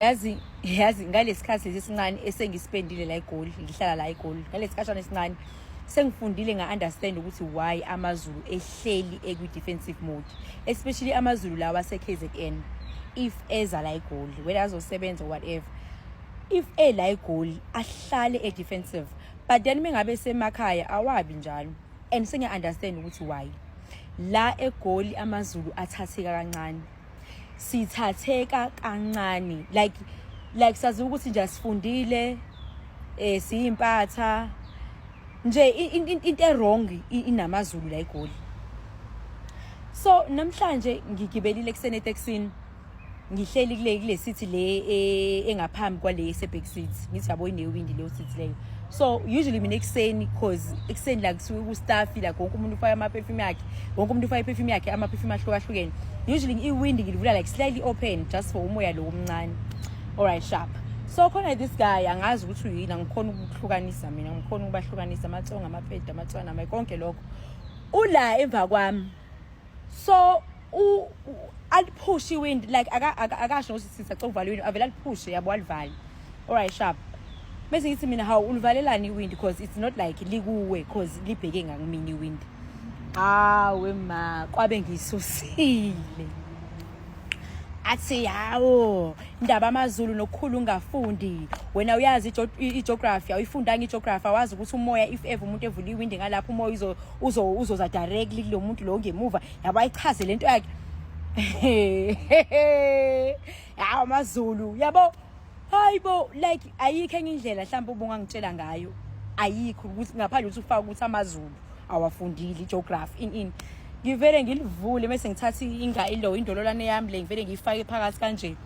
yazi ngalesikhathi lesincane esengispendile la eGoli ngihlala la eGoli ngalesikhathana esincane sengifundile nga-understand ukuthi why amaZulu ehleli ekwi-defensive mode, especially amaZulu lawa ase-KZN. If eza la eGoli whether azosebenza or whatever, if la eGoli ahlale e-defensive, but then mengabe semakhaya awabi njalo. And sengiya-understand ukuthi why la eGoli amaZulu athatheka kancane, sithatheka kancane, like sazi ukuthi nje asifundile siyimpatha nje into wrong inamaZulu la eGoli. So namhlanje ngigibelile kusene taxini ngihleli kule city le engaphambi kwale eseBig City, ngithi yabo inewindi leyo city leyo. So usually mina ekseni, cause ekseni la kusuke ku staff la konke umuntu ufaka ama perfume yakhe, wonke umuntu ufaka perfume yakhe, ama perfume ahlukahlukene. Usually iwindi ngilivula like slightly open just for umoya lo omncane. Alright, sharp. So khona this guy angazi ukuthi uyini, ngikhona ukuhlukanisa mina, ngikhona ukubahlukanisa amatsonga, amapedi, amatswana, konke lokho. Ula emva kwami. So alipush iwind like akasho ukuthi sisacela ukuvala iwind, avela alipush yabo alivali. Alright, sharp. Bese ngithi mina how ulivalelani iwind because it's not like likuwe cause libheke ngakimini iwind. Awe ma kwabe ngisusile. Athi yawo indaba amaZulu nokukhulu ungafundi, wena uyazi igeography awuyifundanga igeography, awazi ukuthi umoya if ever umuntu evula iwind ngalapha umoya uzoza directly kulo muntu lo ngemuva, yabo ayichaze lento yakhe. Yawo amaZulu yabo hayibo like ayikho enye indlela mhlawumbe ubungangitshela ngayo, ayikho ukuthi ngaphandle ukuthi ufaka ukuthi amaZulu awafundile igeography in ngivele ngilivule bese ngithatha inga ilo indololane yami le ngivele ngifake phakathi kanje